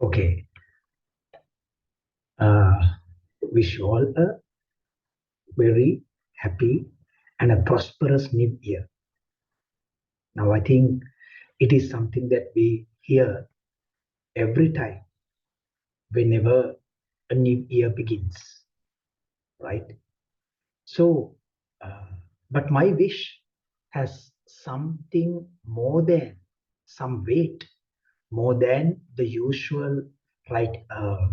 Okay. Wish you all a very happy and a prosperous new year. Now, I think it is something that we hear every time whenever a new year begins, right? So, uh, but my wish has something more than some weight, more than the usual, right,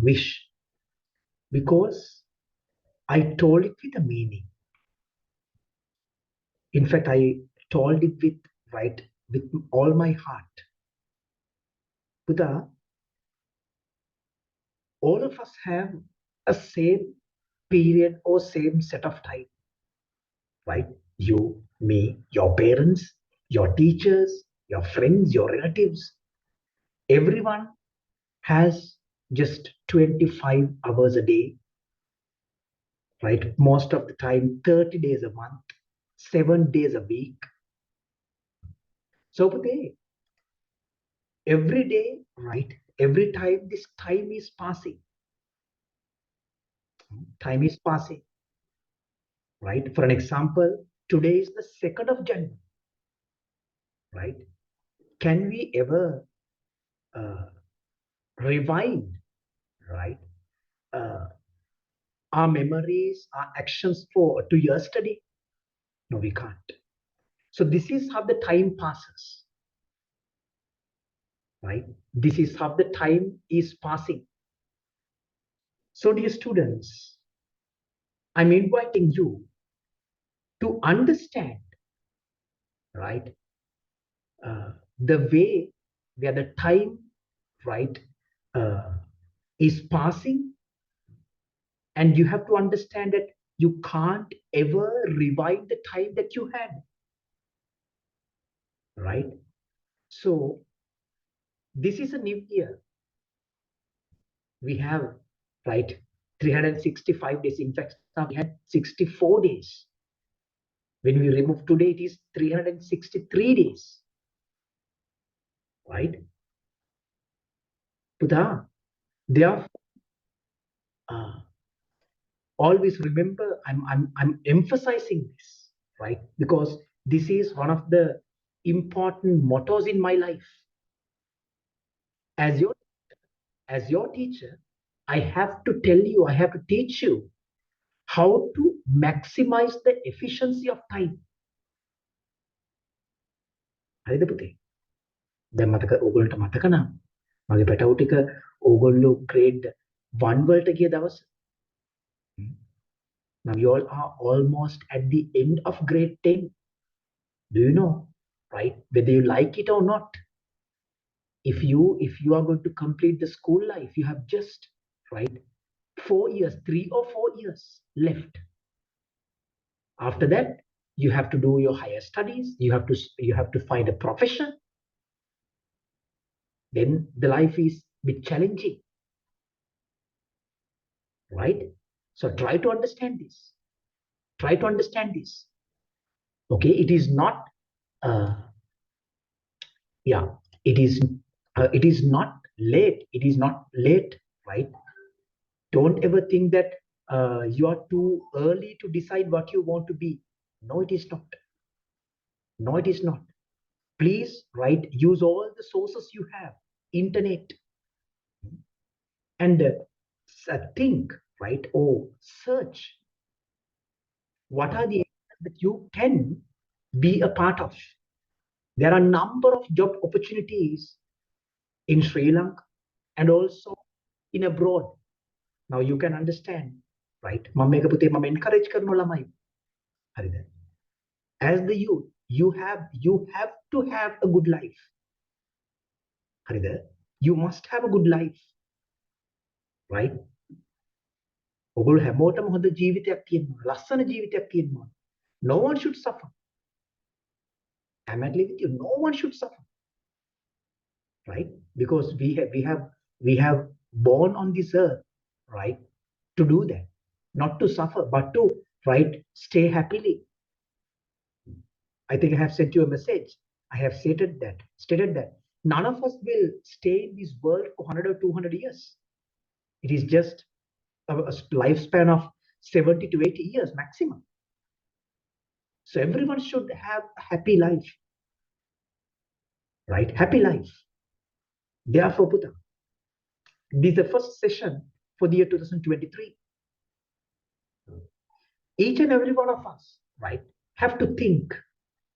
wish, because I told it with a meaning. In fact, I told it with, right, with all my heart. Buddha, all of us have a same period or same set of time, right? You, me, your parents, your teachers, your friends, your relatives, everyone has just 25 hours a day, right? Most of the time, 30 days a month, 7 days a week. So, Buddha, every day, right? Every time this time is passing, time is passing, right? For an example, today is the 2nd of January, right? Can we ever uh, rewind, right? Uh, our memories, our actions for to yesterday? No, we can't. So this is how the time passes, right? This is how the time is passing. So, dear students, I'm inviting you to understand, right, the way where the time, right, uh, is passing, and you have to understand that you can't ever rewind the time that you had, right? So this is a new year. We have, right, 365 days. In fact, now we had 64 days. When we remove today, it is 363 days, right? Buddha, therefore, uh, always remember, I'm emphasizing this, right? Because this is one of the important mottos in my life. As your teacher, I have to tell you, I have to teach you how to maximize the efficiency of time. හරිද පුතේ? දැන් මතක ඕගොල්ලන්ට මතක නම් මගේ පැටවු ටික ඕගොල්ලෝ grade 1 වලට ගිය දවස්. Now you all are almost at the end of grade 10. Do you know, right? Whether you like it or not, if you are going to complete the school life, you have just, right, 4 years, 3 or 4 years left. After that, you have to do your higher studies. You have to find a profession. Then the life is a bit challenging, right? So try to understand this. Try to understand this. Okay, it is not. Yeah, it is. It is not late. It is not late, right? Don't ever think that you are too early to decide what you want to be. No, it is not. No, it is not. Please, right, use all the sources you have, internet, and think, right, or search what are the areas that you can be a part of. There are a number of job opportunities in Sri Lanka and also in abroad. Now you can understand, right? මම මේක පුතේ මම encourage කරන ළමයි. හරිද? As the youth, you have to have a good life. හරිද? You must have a good life, right? ඔගොල්ලෝ හැමෝටම හොඳ ජීවිතයක් තියෙනවා. ලස්සන ජීවිතයක් තියෙනවා. No one should suffer. I'm at with you. No one should suffer, right? Because we have born on this earth, right, to do that, not to suffer, but to, right, stay happily. I think I have sent you a message. I have stated that None of us will stay in this world for 100 or 200 years. It is just a lifespan of 70 to 80 years maximum. So everyone should have a happy life, right? Happy life. Therefore, Puta, this is the first session for the year 2023. Each and every one of us, right, have to think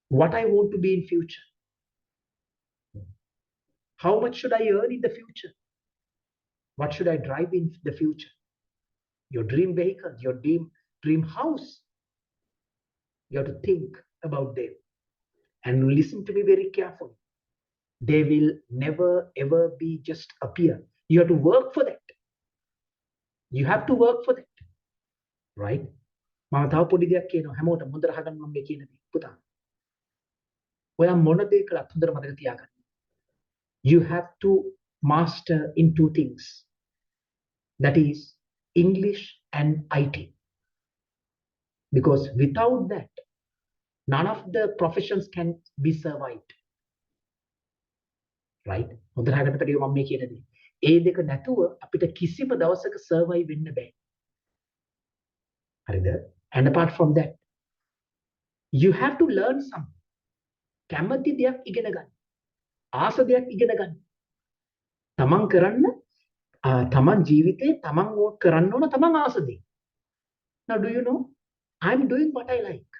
what I want to be in future. How much should I earn in the future? What should I drive in the future? Your dream vehicle, your dream house. You have to think about them and listen to me very carefully. They will never ever be just appear. You have to work for that. You have to work for that. Right? මම තව පොඩි දෙයක් කියනවා හැමෝටම හොඳට අහගන්න මම මේ කියන දේ. පුතා. ඔයා මොන දේ කළත් හොඳට මතක තියාගන්න. You have to master in two things. That is English and IT. Because without that, none of the professions can be survived. Right? හොඳට අහගන්න පැටියෝ මම මේ කියන දේ. ඒ දෙක නැතුව අපිට කිසිම දවසක survive වෙන්න බෑ. හරිද? And apart from that, you have to learn something. කැමති දෙයක් ඉගෙන ගන්න. ආස දෙයක් ඉගෙන ගන්න. තමන් කරන්න තමන් ජීවිතේ තමන් කරන්න ඕන තමන් ආස දේ. Now do you know? I'm doing what I like.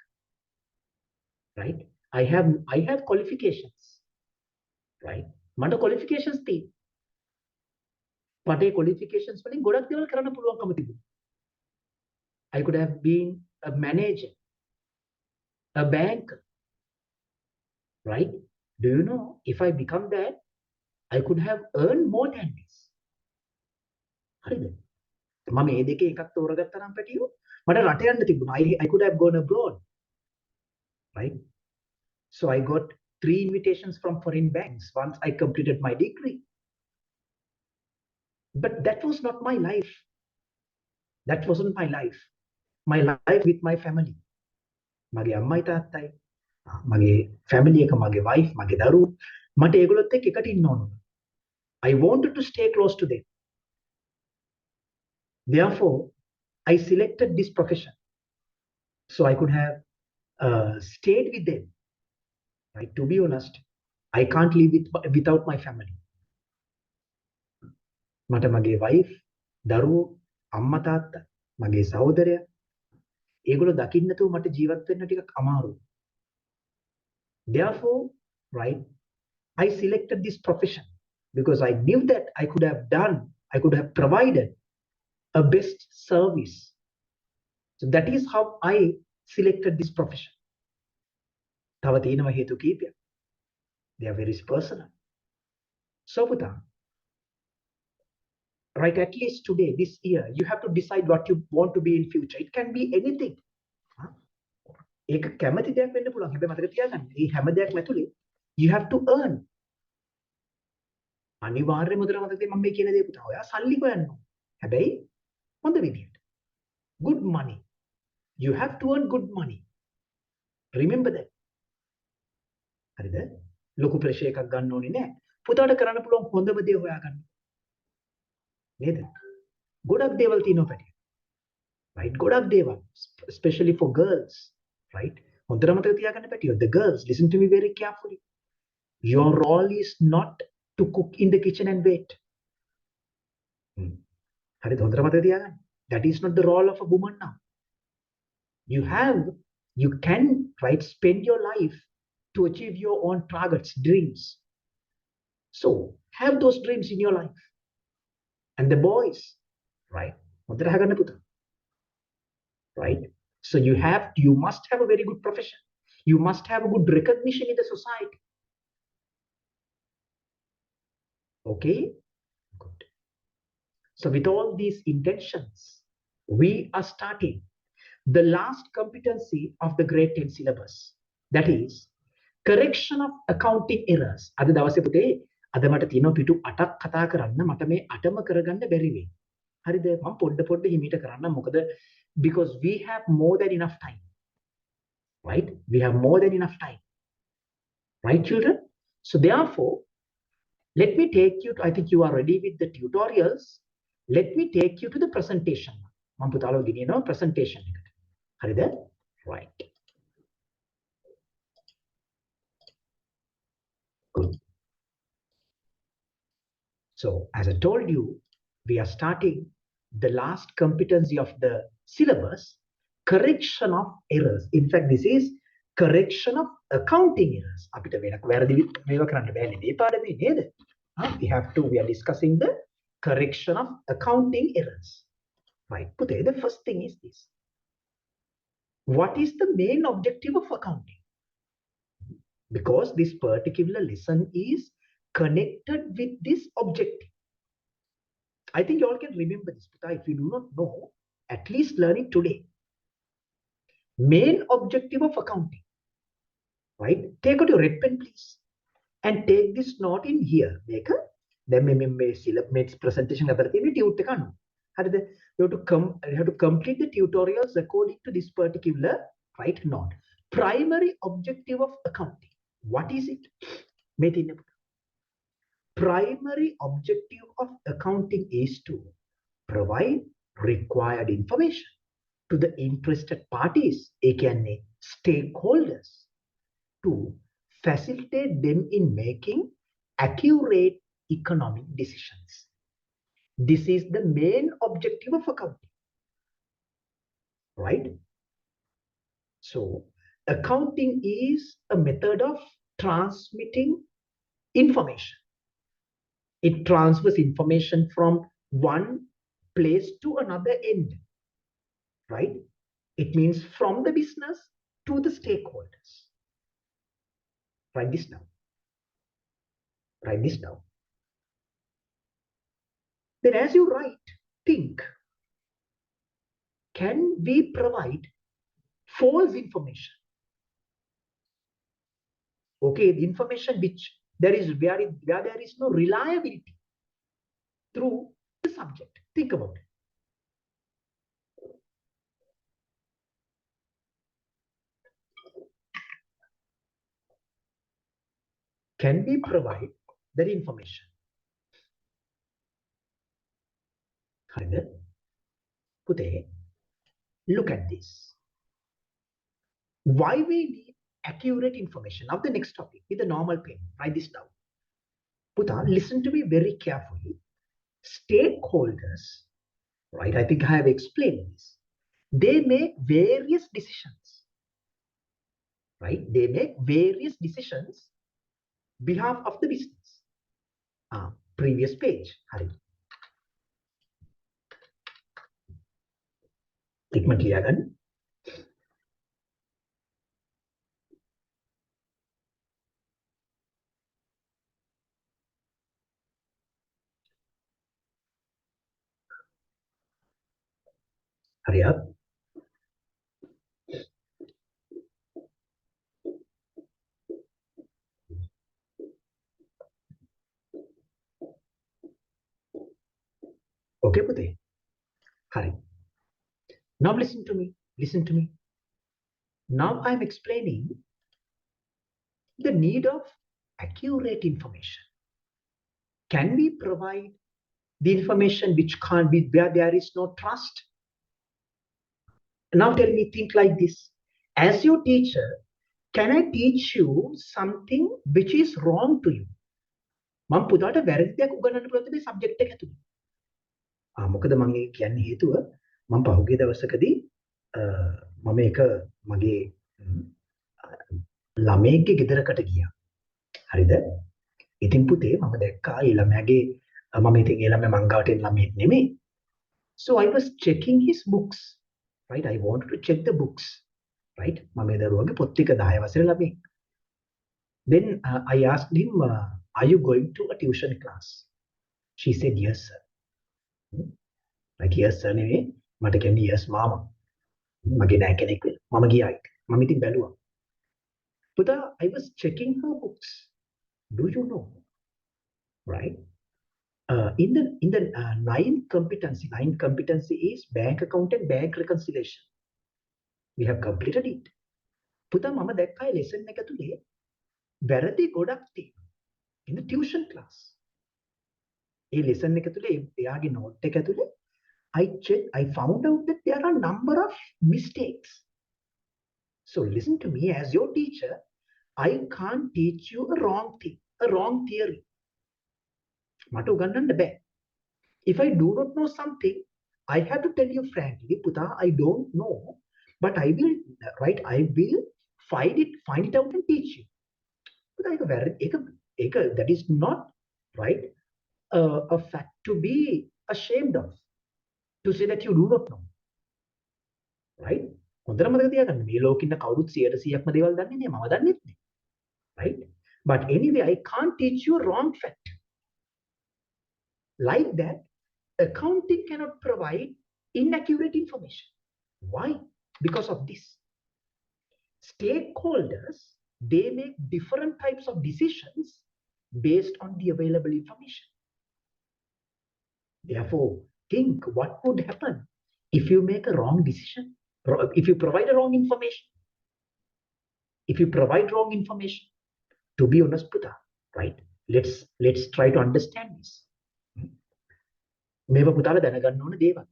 Right? I have qualifications. Right? මට qualifications තියෙනවා. මට ඒ qualifications වලින් ගොඩක් දේවල් කරන්න පුළුවන්කම තිබුණා. I could have been a manager, a banker. Right? Do you know, if I become that, I could have earned more than this. හරිද? මම මේ දෙකේ එකක් තෝරගත්තා නම් පැටියෝ මට රට යන්න තිබුණා. I could have gone abroad. Right? So I got 3 invitations from foreign banks once I completed my degree. But that was not my life. That wasn't my life. My life with my family. මගේ අම්මයි තාත්තයි, මගේ family එක, මගේ wife, මගේ දරුවෝ, මට ඒගොල්ලොත් එක්ක එකට ඉන්න ඕන. I wanted to stay close to them. Therefore, I selected this profession. So I could have stayed with them. Right? To be honest, I can't live without my family. මට මගේ wife, දරුවෝ, අම්මා තාත්තා, මගේ සහෝදරයා ඒගොල්ලෝ දකින්න නැතුව මට ජීවත් වෙන්න ටිකක් අමාරුයි. Therefore, right, I selected this profession because I knew that I could have provided a best service. So that is how I selected this profession. තව තියෙනවා හේතු කීපයක්. They are very personal. So පුතා, right, at least today, this year, you have to decide what you want to be in future. It can be anything. ඒක කැමති දෙයක් වෙන්න පුළුවන්. හැබැයි මතක තියාගන්න. මේ හැම දෙයක්ම ඇතුලේ you have to earn. අනිවාර්යයෙන්ම උදේට මතක තියාගන්න මම මේ කියන දේ පුතා. ඔයා සල්ලි හොයන්න ඕන. හැබැයි හොඳ විදියට. Good money. You have to earn good money. Remember that. හරිද? ලොකු ප්‍රෙෂර් එකක් ගන්න ඕනේ නෑ. පුතාට කරන්න පුළුවන් හොඳම දේ හොයාගන්න. නේද? ගොඩක් දේවල් තියෙනවා පැටිය. Right? ගොඩක් දේවල්, especially for girls. Right? හොඳට මතක තියාගන්න පැටිය. The girls, listen to me very carefully. Your role is not to cook in the kitchen and wait. හරිද? හොඳට මතක තියාගන්න. That is not the role of a woman now. You can, right, spend your life to achieve your own targets, dreams. So have those dreams in your life. And the boys, right? හොඳට අහගන්න පුතා. Right? So you must have a very good profession. You must have a good recognition in the society. Okay? Good. So with all these intentions, we are starting the last competency of the grade 10 syllabus. That is correction of accounting errors. අද දවසේ පුතේ අද මට තියෙනවා පිටු 8ක් කතා කරන්න. මට මේ 8ම කරගන්න බැරි වෙයි. හරිද? මම පොඩ හිමීට කරන්න. මොකද because we have more than enough time. Right? We have more than enough time. Right, children? So therefore, Let me take you to, I think you are ready with the tutorials. Let me take you to the presentation. මම පුතාලෝ ගෙනියනවා presentation එකට. හරිද? Right. Good. So, as I told you, we are starting the last competency of the syllabus, correction of errors. In fact, this is correction of accounting errors. අපිට වෙනක් වැරදි මේවා කරන්න බෑනේ මේ පාඩමේ නේද? we are discussing the correction of accounting errors. Right. Puthe, the first thing is this. What is the main objective of accounting? Because this particular lesson is connected with this objective. I think you all can remember this, but if you do not know, at least learn it today. Main objective of accounting, right? Take out your red pen, please, and take this note in here. Make a then me presentation you have to complete the tutorials according to this particular right note. Primary objective of accounting. What is it? Primary objective of accounting is to provide required information to the interested parties, aka stakeholders, to facilitate them in making accurate economic decisions. This is the main objective of accounting, right? So, accounting is a method of transmitting information. It transfers information from one place to another end, right? It means from the business to the stakeholders. Write this down. Write this down. Then as you write, think, can we provide false information? Okay, the information which where there is no reliability through the subject. Think about it. Can we provide that information? Look at this. Why we need accurate information? Now the next topic with the normal pen. Write this down. Puta, listen to me very carefully. Stakeholders, right? I think I have explained this. They make various decisions, right? They make various decisions behalf of the business. Previous page. Hari. Tikman liyagan. Hurry up. Okay, Pute. Hurry. Now listen to me. Listen to me. Now I'm explaining the need of accurate information. Can we provide the information which can't be where there is no trust? Now tell me, think like this. As your teacher, can I teach you something which is wrong to you? මම පුතාට වැරදි දෙයක් උගන්වන්න පුළුවන්ද මේ subject එක ඇතුලේ? මොකද මම ඒ කියන්නේ හේතුව මම පහුගිය දවසකදී මම එක මගේ ළමයෙක්ගේ ගෙදරකට ගියා. හරිද? ඉතින් පුතේ මම දැක්කා ඒ ළමයාගේ මම ඉතින් ඒ ළමයා මං ගාවට එන ළමයෙක් නෙමෙයි. So I was checking his books, right? I wanted to check the books, right? මම ඒ දරුවගේ පොත් ටික 10 වසරේ ළමයෙක්. Then I asked him, are you going to a tuition class? She said, yes, sir. Like, yes, sir, නෙවෙයි. මට කියන්නේ yes, mama. මගේ නෑ කෙනෙක් වෙන. මම ගියා ඒක. මම ඉතින් බැලුවා. But I was checking her books. Do you know, right? In the ninth competency is bank account and bank reconciliation. We have completed it. පුතා මම දැක්කා lesson එක තුලේ වැරදි ගොඩක් තියෙනවා in the tuition class. A lesson එක තුල එයාගේ note එක ඇතුලේ I found out that there are a number of mistakes. So listen to me, as your teacher, I can't teach you a wrong thing, a wrong theory. මට උගන්වන්න බෑ. If I do not know something, I have to tell you frankly, Puta, I don't know, but I will, right? I will find it out and teach you. But that is not, right, a fact to be ashamed of, to say that you do not know, right? හොඳට මතක තියාගන්න මේ ලෝකෙ ඉන්න කවුරුත් 100%ක්ම දේවල් දන්නේ නැහැ, මම දන්නෙත් නැහැ, right? But anyway, I can't teach you a wrong fact. Like that, accounting cannot provide inaccurate information. Why? Because of this. Stakeholders, they make different types of decisions based on the available information. Therefore, think what would happen if you make a wrong decision, if you provide a wrong information. If you provide wrong information, to be honest, Puta, right? Let's try to understand this. මේව පුතාලා දැනගන්න ඕන දේවල්.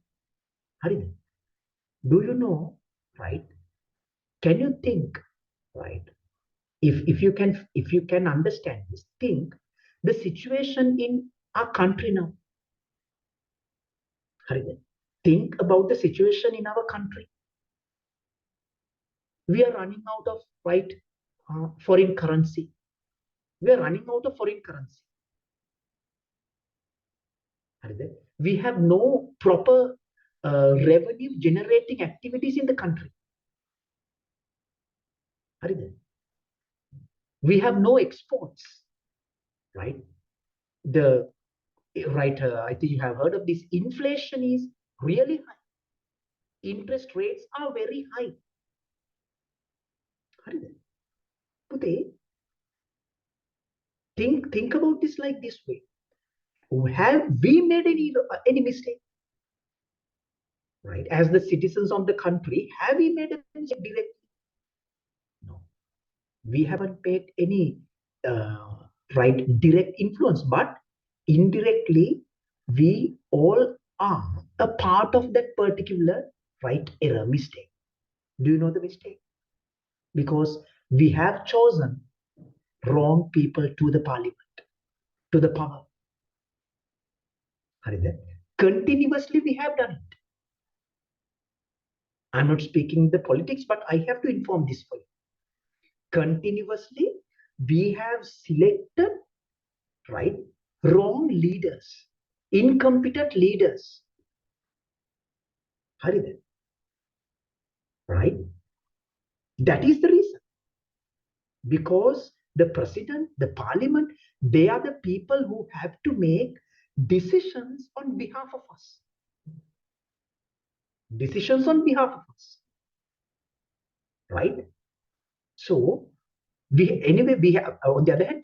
හරිද? Do you know, right? Can you think, right? If you can understand this, think the situation in our country now. හරිද? Think about the situation in our country. We are running out of, right, foreign currency. We are running out of foreign currency. We have no proper revenue generating activities in the country. We have no exports, right? I think you have heard of this. Inflation is really high. Interest rates are very high. Think about this like this way. Have we made any mistake? Right? As the citizens of the country, have we made a mistake directly? No. We haven't made any right direct influence, but indirectly, we all are a part of that particular right error mistake. Do you know the mistake? Because we have chosen wrong people to the parliament, to the power. Continuously we have done it. I'm not speaking the politics, but I have to inform this for you. Continuously we have selected, right, wrong leaders, incompetent leaders. Right? That is the reason. Because the president, the parliament, they are the people who have to make decisions on behalf of us. Decisions on behalf of us. Right? So, we have, on the other hand,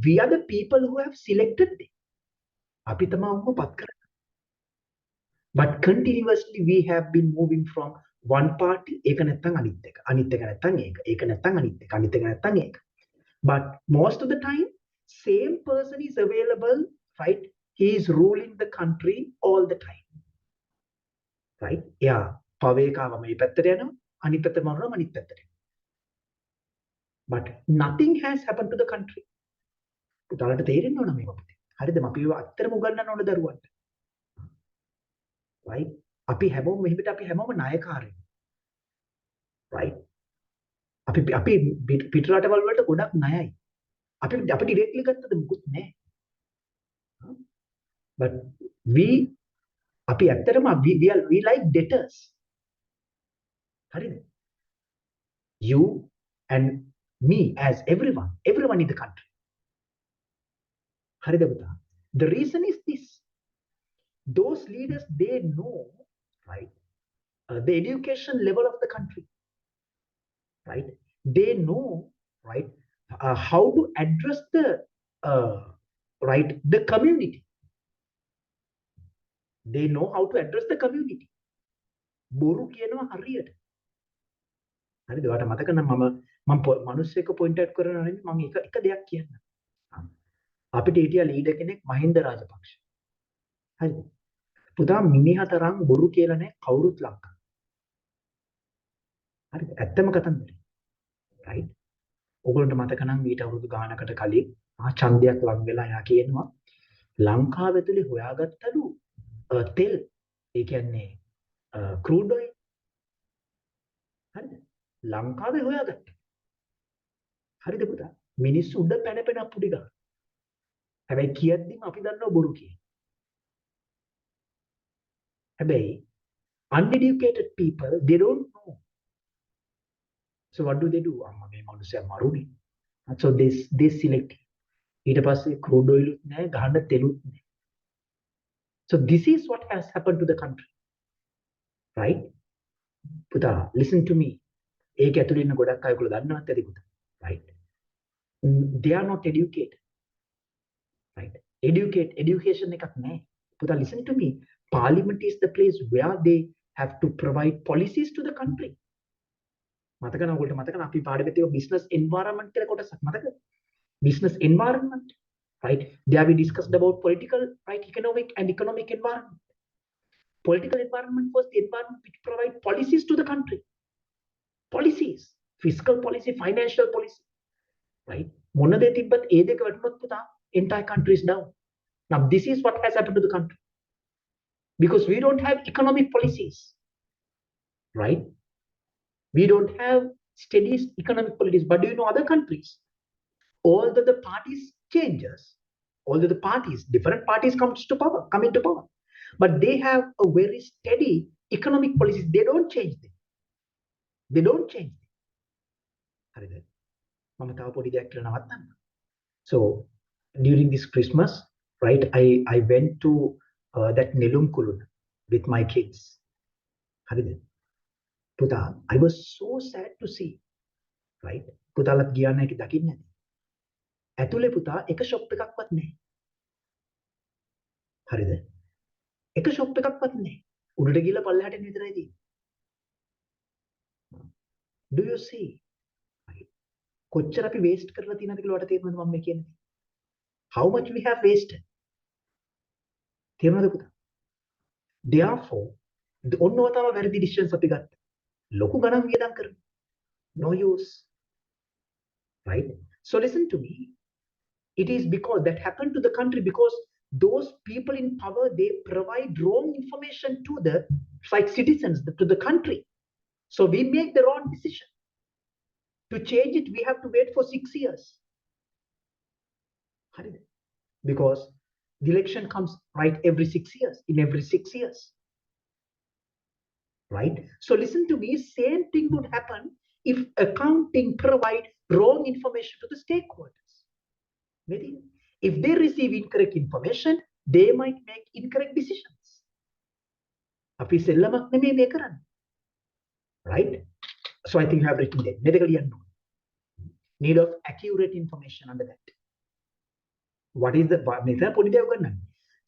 we are the people who have selected them. But continuously we have been moving from one party, but most of the time, same person is available, right? He is ruling the country all the time. Right? Yeah. But nothing has happened to the country. Right? අපි හැමෝම මෙහෙමිට අපි හැමෝම නායකාරයෝ. Right? අපි පිටරටවල් වලට ගොඩක් ණයයි. අපි directly ගත්තද මුකුත් නැහැ. But අපි ඇත්තටම we like debtors. හරිද? You and me as everyone in the country. හරිද පුතා? The reason is this. Those leaders, they know, right, the education level of the country. Right? They know, right, how to address the right, the community. They know how to address the community. බොරු කියනවා හරියට. හරිද? ඔයාලට මතක නම් මම මිනිස්සෙක් point out කරනවා නෙමෙයි, මම එක දෙයක් කියන්න. අපිට හිටියා ලීඩර් කෙනෙක් මහින්ද රාජපක්ෂ. හරිද? පුතා මිනිහා තරම් බොරු කියලා නැහැ කවුරුත් ලංකාවේ. හරිද? ඇත්තම කතන්දරේ. රයිට්? ඔයගොල්ලන්ට මතක නම් ඊට අවුරුදු ගානකට කලින් ඡන්දයක් ලඟ වෙලා යා කියනවා ලංකාව ඇතුලේ හොයාගත්තලු තෙල් ඒ කියන්නේ ක්‍රූඩ් ඔයිල් හරිද? ලංකාවේ හොයාගත්තා. හරිද පුතා? මිනිස්සු උඩ පැන පැන අපුඩි ගන්න. හැබැයි කියද්දිම අපි දන්නවා බොරු කියලා. හැබැයි uneducated people they don't know. So what do they do? අම්මා මේ මිනිස්සයා මරුනේ. So they select. ඊට පස්සේ crude oil උත් නැහැ ගහන්න තෙලුත් නැහැ. So this is what has happened to the country. Right? පුතා listen to me. ඒක ඇතුළේ ඉන්න ගොඩක් අය ඔයගොල්ලෝ දන්නවත් ඇති පුතා. Right? They are not educated. Right? Education එකක් නැහැ. පුතා listen to me. Parliament is the place where they have to provide policies to the country. මතක නම් ඔයගොල්ලෝ මතක නම් අපි පාඩමේ තියෙන business environment කියලා කොටසක් මතකද? Business environment. Right? There we discussed about political, right, economic environment. Political environment was the environment which provide policies to the country. Policies, fiscal policy, financial policy, right? මොන දේ තිබ්බත් ඒ දෙක වැටුනොත් පුතා entire country is down. Now this is what has happened to the country because we don't have economic policies, right? We don't have steady economic policies. But do you know other countries? Although the parties changes, although the parties, different parties come into power, but they have a very steady economic policies. They don't change them. They don't change them. හරිද? මම තව පොඩි දෙයක් කියලා නවත්තන්න. So during this Christmas, right, I went to that Nelum Kulun with my kids. හරිද? පුතා, I was so sad to see, right? පුතාලත් ගියා නැහැ කි දකින්නේ නැති. ඇතුලේ පුතා එක ෂොප් එකක්වත් නැහැ. හරිද? එක ෂොප් එකක්වත් නැහැ. උඩට ගිහලා පල්ලෙහාට එන්න විතරයි තියෙන්නේ. Do you see? කොච්චර අපි waste කරලා තියෙනවද කියලා ඔයාලට තේරෙනවද මම මේ කියන්නේ? How much we have wasted? තේරෙනවද පුතා? Therefore, ඔන්නව තමයි වැරදි decisions අපි ගත්තා. ලොකු ගණන් වියදම් කරනවා. No use. Right? So listen to me. It is because that happened to the country because those people in power they provide wrong information to the like citizens to the country. So we make the wrong decision. To change it, we have to wait for 6 years. Because the election comes right every 6 years, in every 6 years. Right? So listen to me, same thing would happen if accounting provide wrong information to the stakeholders. If they receive incorrect information, they might make incorrect decisions. අපි සෙල්ලමක් නෙමෙයි මේ කරන්නේ. Right? So I think you have written there. Medically unknown. Need of accurate information under that. What is the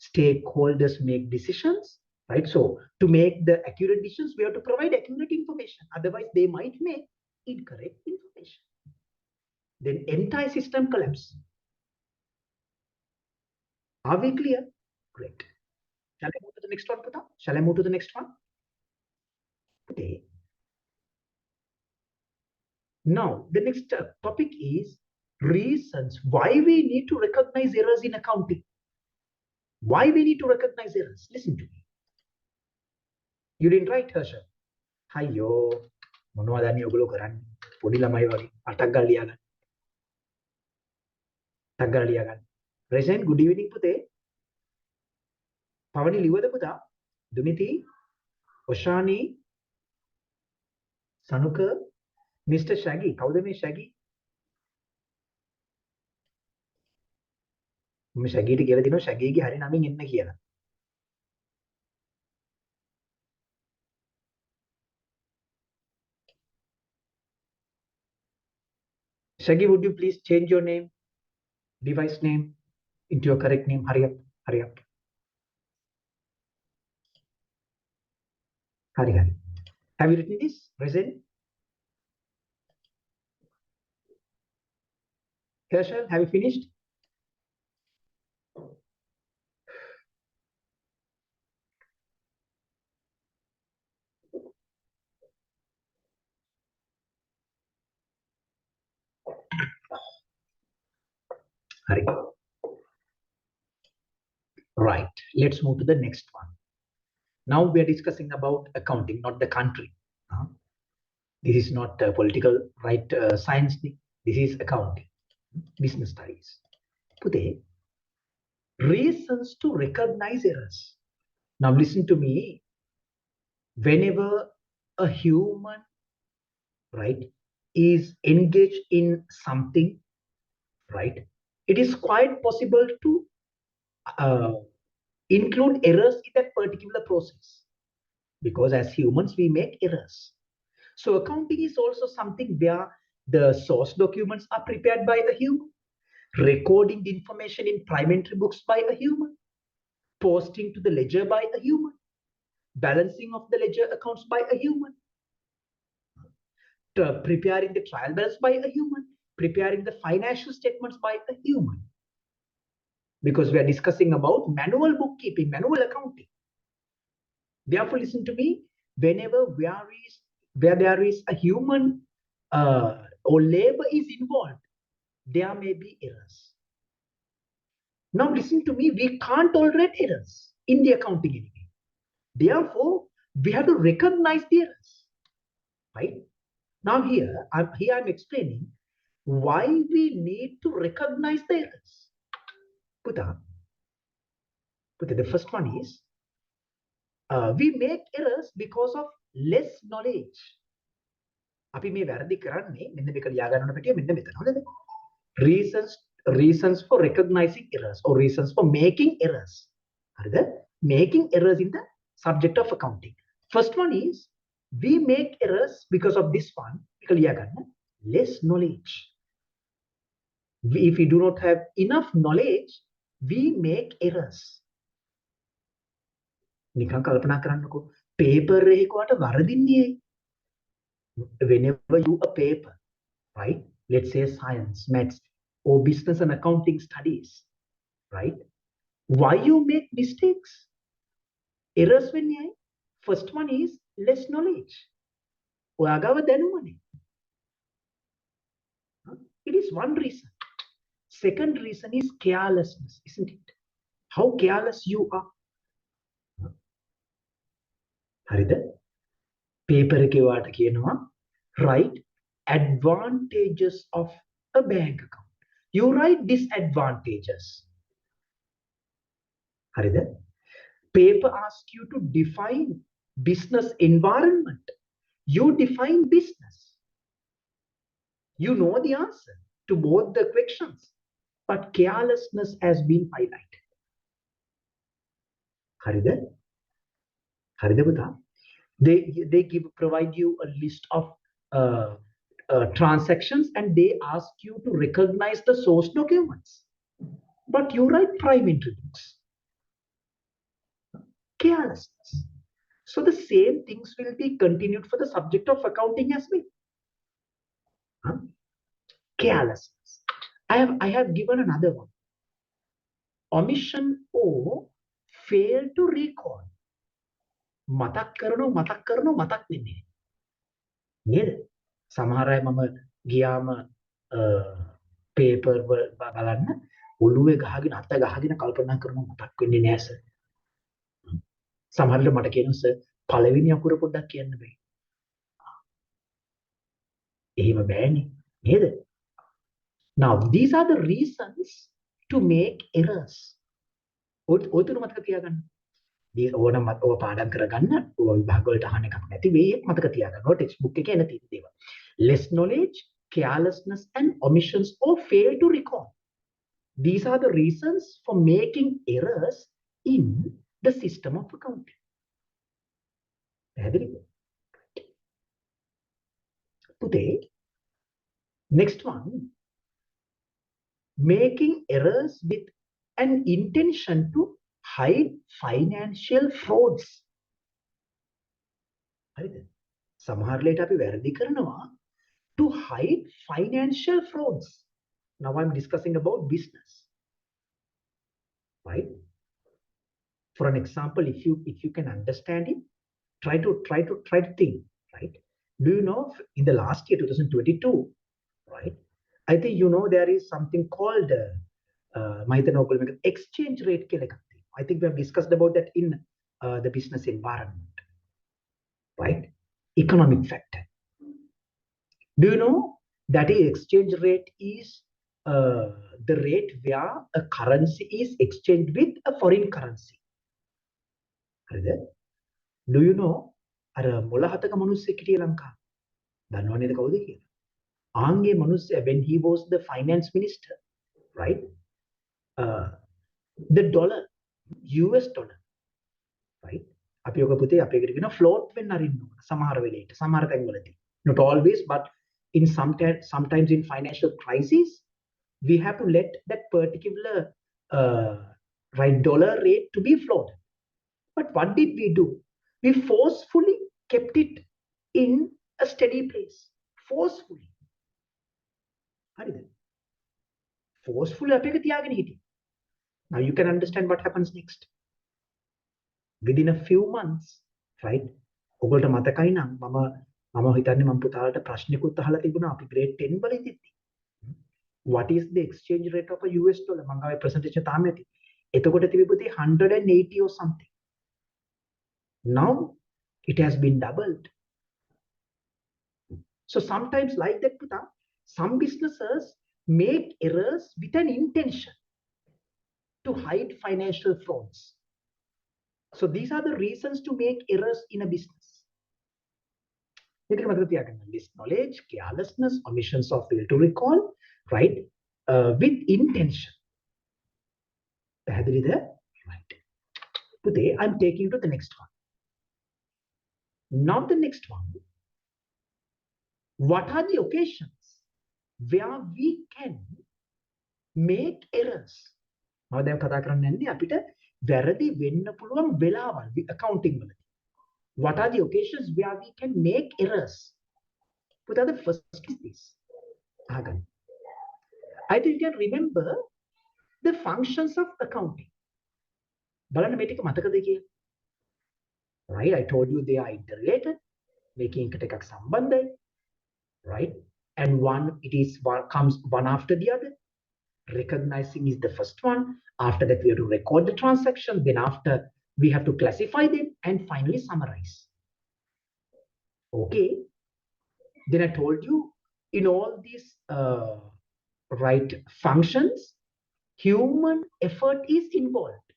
stakeholders make decisions, right? So to make the accurate decisions, we have to provide accurate information. Otherwise, they might make incorrect information. Then entire system collapse. Are we clear? Great. Shall I move to the next one, Puta? Shall I move to the next one? Okay. Now, the next topic is reasons why we need to recognize errors in accounting. Why we need to recognize errors? Listen to me. You didn't write, Herschel. Hiyo, මොනවද අනේ ඔයගොල්ලෝ කරන්නේ? පොඩි ළමයි වගේ අටක් ගාලා ලියා ගන්න. අටක් ගාලා ලියා ගන්න. Present, good evening පුතේ. පවනි ලිව්වද පුතා? දුනිති, ඔෂානි, සනුක, Mr. Shaggy. කවුද මේ Shaggy? මම Shaggyට කියලා දෙනවා Shaggyගේ හරි නමින් එන්න කියලා. Shaggy, would you please change your name, device name into your correct name? Hurry up, hurry up. Hurry, hurry. Have you written this? Present. Herschel, have you finished? Hari. Right. Let's move to the next one. Now we are discussing about accounting, not the country. This is not political right science. This is accounting, business studies. Today, reasons to recognize errors. Now listen to me. Whenever a human, right, is engaged in something, right, it is quite possible to uh, include errors in that particular process, because as humans we make errors. So accounting is also something where the source documents are prepared by a human, recording the information in prime entry books by a human, posting to the ledger by a human, balancing of the ledger accounts by a human, preparing the trial balance by a human, preparing the financial statements by a human. Because we are discussing about manual bookkeeping, manual accounting. Therefore, listen to me. Whenever where there is a human or labor is involved, there may be errors. Now, listen to me. We can't tolerate errors in the accounting anyway. Therefore, we have to recognize the errors, right? Now, I'm explaining why we need to recognize the errors. Puta, the first one is we make errors because of less knowledge. අපි මේ වැරදි කරන්නේ මෙන්න මේක ලියා ගන්න පැටිය මෙන්න මෙතන හොඳද? Reasons for recognizing errors or reasons for making errors. හරිද? Making errors in the subject of accounting. First one is we make errors because of this one. මේක ලියා ගන්න. Less knowledge. If we do not have enough knowledge, we make errors. නිකන් කල්පනා කරන්නකෝ paper එකකට වරදින්නේ ඇයි? Whenever you a paper, right? Let's say science, maths, or business and accounting studies, right? Why you make mistakes? Errors when you first one is less knowledge. It is one reason. Second reason is carelessness, isn't it? How careless you are. හරිද? paper එකේ වාට කියනවා write advantages of a bank account. You write disadvantages. හරිද? Paper asks you to define business environment. You define business. You know the answer to both the questions, but carelessness has been highlighted. හරිද? හරිද පුතා? They provide you a list of transactions and they ask you to recognize the source documents, but you write prime entry books. Carelessness. So the same things will be continued for the subject of accounting as well. Carelessness. I have given another one. Omission or fail to recall. මතක් මතක් වෙන්නේ නේද? සමහර අය මම ගියාම paper වල බලන්න ඔළුවේ ගහගෙන අත ගහගෙන කල්පනා කරනවා මතක් වෙන්නේ නෑ සර්. සමහරවිට මට කියනවා සර් පළවෙනි අකුර පොඩ්ඩක් කියන්න බෑ. එහෙම බෑනේ නේද? Now these are the reasons to make errors. ඔතන මතක තියාගන්න. ඕන ඔය පාඩම් කරගන්න ඔය විභාග වලට අහන්න එකක් නැති වෙයි මතක තියාගන්න. ඔය ටෙක්ස්ට් බුක් එකේ එන තියෙන දේවල්. Less knowledge, carelessness and omissions or fail to recall. These are the reasons for making errors in the system of accounting. Today, next one, making errors with an intention to hide financial frauds. හරිද? සමහර වෙලට අපි වැරදි කරනවා to hide financial frauds. Now I'm discussing about business, right? For an example, if you can understand it, try to think, right? Do you know in the last year 2022, right? I think you know there is something called exchange rate කියලා එකක් තියෙනවා. I think we have discussed about that in the business environment, right? Economic factor. Do you know that the exchange rate is the rate where a currency is exchanged with a foreign currency? Do you know අර මොළ හතක මිනිස්සෙක් හිටිය ලංකාව දන්නව නේද කවුද කියලා? ආන්ගේ මිනිස්සයා when he was the finance minister, right? The dollar, US dollar, right? අපි ඔක පුතේ අපි එකට කියන float වෙන්න අරින්න ඕන සමහර වෙලෙට සමහර තැන්වලදී. Not always, but in sometimes in financial crisis we have to let that particular right dollar rate to be floated. But what did we do? We forcefully kept it in a steady place. Forcefully. Forcefully අපි එක තියාගෙන හිටියේ. Now you can understand what happens next. Within a few months, right? ඔයගොල්ලන්ට මතකයි නම් මම හිතන්නේ මම පුතාලට ප්‍රශ්නකුත් අහලා තිබුණා අපි grade 10 වල ඉඳිද්දි. What is the exchange rate of a US dollar? මම ගාවේ presentation තාම ඇති. එතකොට තිබුණේ 180 or something. Now it has been doubled. So sometimes like that, Puta, some businesses make errors with an intention to hide financial frauds. So these are the reasons to make errors in a business. List knowledge, carelessness, omissions of fail to recall, right? With intention. Right. Today I'm taking you to the next one. Now the next one. What are the occasions where we can make errors? Now දැන් කතා කරන්න යන්නේ අපිට වැරදි වෙන්න පුළුවන් වෙලාවල් accounting වලදී. What are the occasions where we can make errors? What are the first is this? I think you can remember the functions of accounting. බලන්න මේ ටික මතකද කියලා? Right, I told you they are interrelated, making එකට එකක් සම්බන්ධයි. Right, and comes one after the other. Recognizing is the first one. After that, we have to record the transaction. Then after, we have to classify them and finally summarize. Okay. Then I told you in all these right functions, human effort is involved.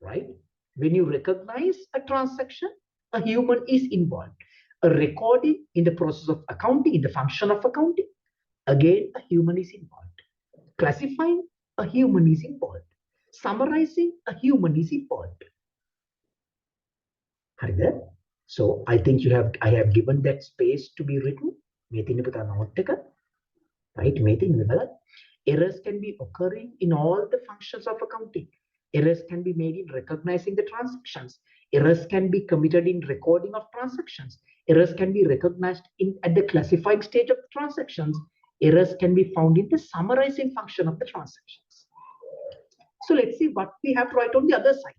Right? When you recognize a transaction, a human is involved. A recording in the process of accounting, in the function of accounting, again, a human is involved. Classifying, a human is involved. Summarizing, a human is involved. So I think I have given that space to be written. Right? Errors can be occurring in all the functions of accounting. Errors can be made in recognizing the transactions. Errors can be committed in recording of transactions. Errors can be recognized at the classifying stage of the transactions. Errors can be found in the summarizing function of the transactions. So let's see what we have to write on the other side.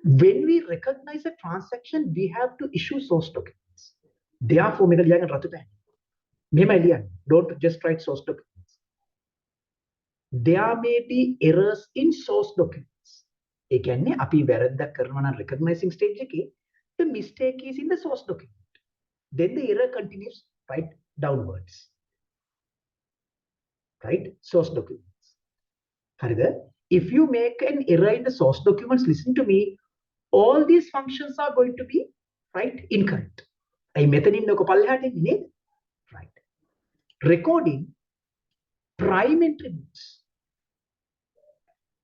When we recognize a transaction, we have to issue source documents. Therefore, don't just write source documents. There may be errors in source documents. Again, recognizing stage, the mistake is in the source document. Then the error continues right downwards. Right? Source documents. If you make an error in the source documents, listen to me, all these functions are going to be right incorrect. Right. Recording prime entry books.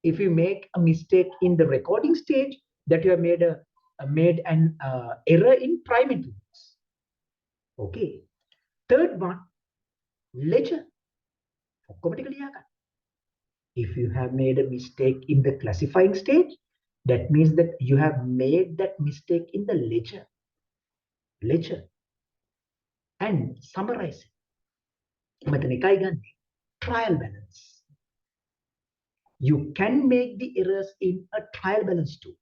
If you make a mistake in the recording stage, that you have made an error in prime entry books. Okay. Third one, ledger. If you have made a mistake in the classifying stage, that means that you have made that mistake in the ledger. And summarize it. Trial balance. You can make the errors in a trial balance too.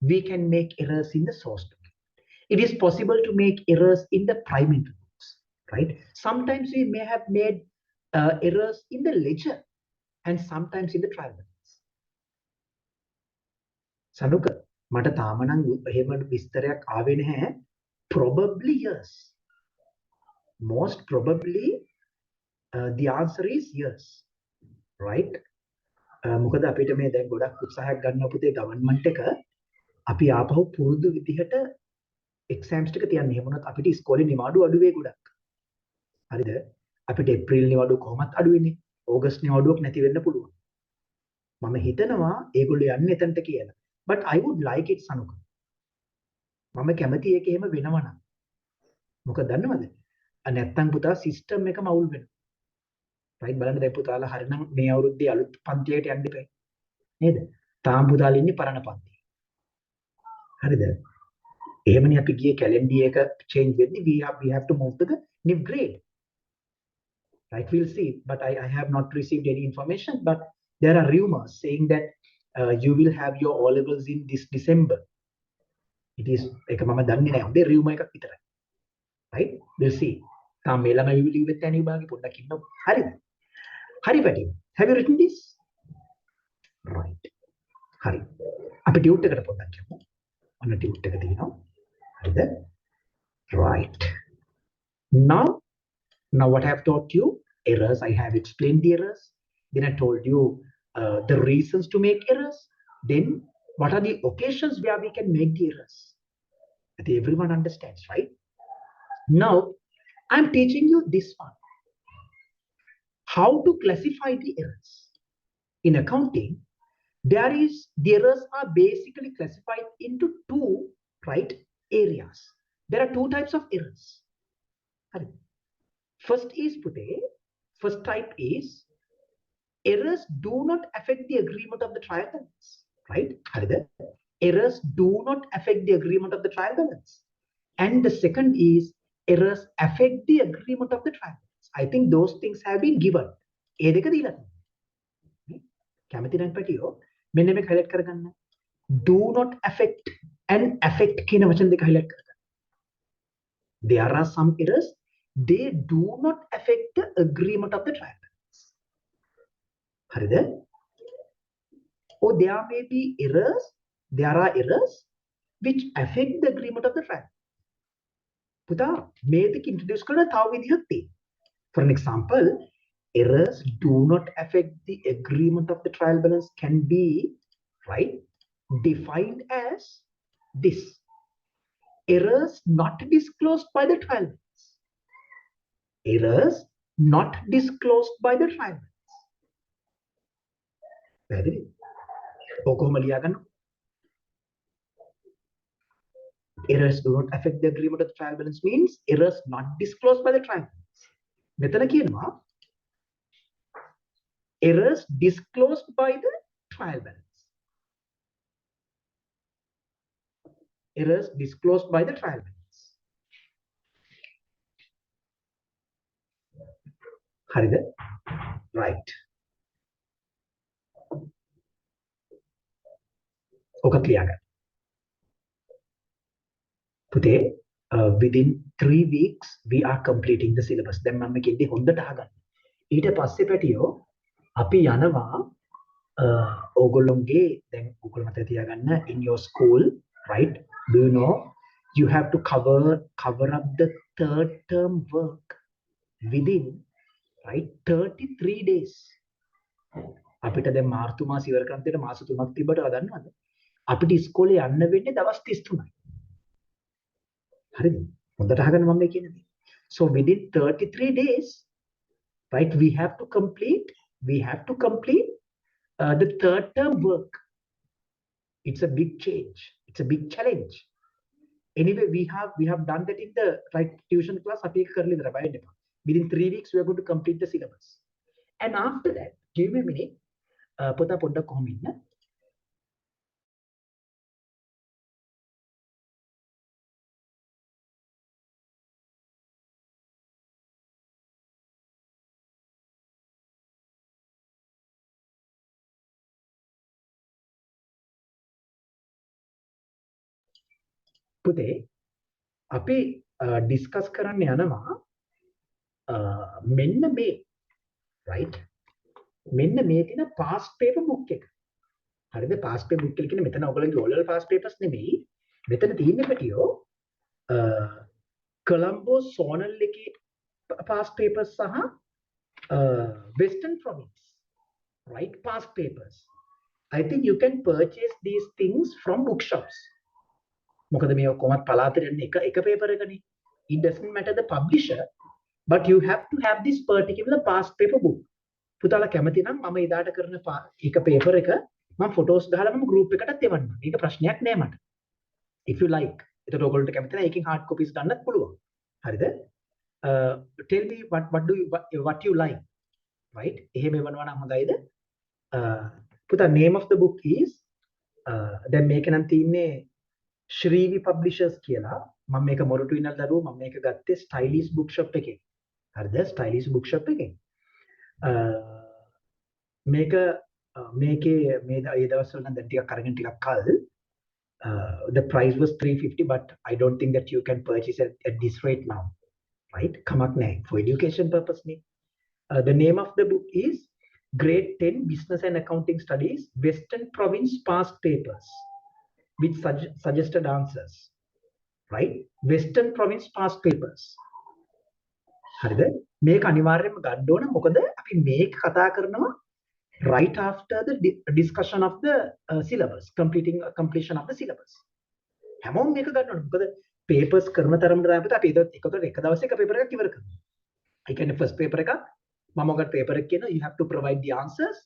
We can make errors in the source document. It is possible to make errors in the prime intervals, right? Sometimes we may have made errors in the ledger and sometimes in the trial balance. Sanuka මට තාම නම් එහෙම විස්තරයක් ආවේ නැහැ. Probably yes. Most probably the answer is yes. Right? මොකද අපිට මේ දැන් ගොඩක් උත්සාහයක් ගන්න පුතේ ගවර්න්මන්ට් එක අපි ආපහු පුරුදු විදිහට එක්සෑම්ස් ටික තියන්න. එහෙම වුණත් අපිට ඉස්කෝලේ නිවාඩු අඩු වෙයි ගොඩක්. හරිද? අපිට ඒප්‍රිල් නිවාඩු කොහොමත් අඩු වෙන්නේ. ඕගස්ට් නිවාඩුවක් නැති වෙන්න පුළුවන්. මම හිතනවා ඒගොල්ලෝ යන්නේ එතනට කියලා. But I would like it Sanuka. මම කැමති ඒක එහෙම වෙනවා නම්. මොකද දන්නවද? නැත්තම් පුතා සිස්ටම් එක මවුල් වෙනවා. රයිට් බලන්න දැන් පුතාලා හරිනම් මේ අවුරුද්දේ අලුත් පන්තියට යන්න ඉපයි. නේද? තාම පුතාලා ඉන්නේ පරණ පන්තියේ. හරිද? එහෙමනේ අපි ගියේ කැලෙන්ඩර් එක change වෙද්දි we have to move to the new grade. Right, we'll see, but I have not received any information, but there are rumors saying that you will have your O levels in this December. It is එක මම දන්නේ නැහැ. හොඳේ rumor එකක් විතරයි. Right, we'll see. තාම මේ ළඟ you will leave with any විභාගේ පොඩ්ඩක් ඉන්නවා. හරිද? හරි පැටි. Have you written this? Right. හරි. අපි ටියුට් එකට පොඩ්ඩක් යමු. ඔන්න ටියුට් එක තියෙනවා. හරිද? Right. Now what I have taught you, errors, I have explained the errors. Then I told you the reasons to make errors. Then what are the occasions where we can make the errors? That everyone understands, right? Now I'm teaching you this one. How to classify the errors. In accounting, the errors are basically classified into two, right, areas. There are two types of errors. First type is errors do not affect the agreement of the trial balance, right? Errors do not affect the agreement of the trial balance. And the second is errors affect the agreement of the trial balance. I think those things have been given. ඒ දෙක දීලා තියෙනවා. කැමති නම් පැටියෝ මෙන්න මේක highlight කරගන්න. Do not affect and affect කියන වචන දෙක highlight කරගන්න. There are some errors, they do not affect the agreement of the trial balance. හරිද? Or there may be errors, there are errors which affect the agreement of the trial. පුතා මේ දෙක introduce කරන තව විදිහක් තියෙනවා. For an example, errors do not affect the agreement of the trial balance can be, right, defined as this. Errors not disclosed by the trial balance. Errors not disclosed by the trial balance. පැහැදිලි? ඔකම ලියා ගන්න. Errors do not affect the agreement of the trial balance means errors not disclosed by the trial balance. මෙතන කියනවා errors disclosed by the trial balance. Errors disclosed by the trial balance. හරිද? Right. ඔක clear කරගන්න. පුතේ within 3 weeks we are completing the syllabus. දැන් මම මේකෙදී හොඳට අහගන්න. ඊට පස්සේ පැටියෝ අපි යනවා ඕගොල්ලොන්ගේ දැන් ඕගොල්ලෝ මතක තියාගන්න in your school, right? Do you know you have to cover up the third term work within, right, 33 days. අපිට දැන් මාර්තු මාස ඉවර කරන් තියෙන මාස 3ක් තිබ්බට දන්නවද? අපිට ඉස්කෝලේ යන්න වෙන්නේ දවස් 33යි. හරිද? හොඳට අහගන්න මම මේ කියන්නේ. So within 33 days, right, we have to complete the third term work. It's a big change. It's a big challenge. Anyway, we have done that in the right tuition class. Within 3 weeks, we are going to complete the syllabus. And after that, give me a minute. Pota podda kohom inna. පුතේ අපි discuss කරන්න යනවා මෙන්න මේ right මෙන්න මේ තියෙන past paper book එක. හරිද? past paper book කියන්නේ මෙතන ඔයගොල්ලෝගේ O level past papers නෙමෙයි. මෙතන තියෙන්නේ පැටියෝ කොලම්බෝ සෝනල් එකේ past papers සහ Western province right past papers. I think you can purchase these things from bookshops. මොකද මේ කොහොමත් පළාතට එන්නේ එක paper එකනේ. It doesn't matter the publisher, but you have to have this particular past paper book. පුතාලා කැමති නම් මම එදාට කරන එක paper එක මම photos ගහලා මම group එකටත් එවන්නම්. මේක ප්‍රශ්නයක් නෑ මට. If you like. ඒකට ඔයගොල්ලන්ට කැමති නම් ඒකෙන් hard copies ගන්නත් පුළුවන්. හරිද? Tell me what you like. Right? එහෙම එවනවා නම් හොඳයිද? පුතා name of the book is දැන් මේක නම් තියෙන්නේ ශ්‍රීවි publishers කියලා. මම මේක මොරටු ඉන්නල් දරුවෝ මම මේක ගත්තේ stylish bookshop එකේ. හරිද? stylish bookshop එකේ. මේක මේකේ මේ ඒ දවස්වල නම් දැන් ටිකක් අරගෙන ටිකක් කල් the price was 350 but I don't think that you can purchase at this rate now. Right? කමක් නැහැ. For education purpose නේ. The name of the book is Grade 10 Business and Accounting Studies Western Province Past Papers with suggested answers. Right? Western Province Past Papers. හරිද? මේක අනිවාර්යයෙන්ම ගන්න ඕන. මොකද අපි මේක කතා කරනවා right after the discussion of the syllabus, completion of the syllabus. හැමෝම මේක ගන්න ඕන. මොකද papers කරන තරමට දාපිට අපි එක දවසේ එක paper එකක් ඉවර කරනවා. ඒ කියන්නේ first paper එක මම ඔකට paper එක කියනවා, you have to provide the answers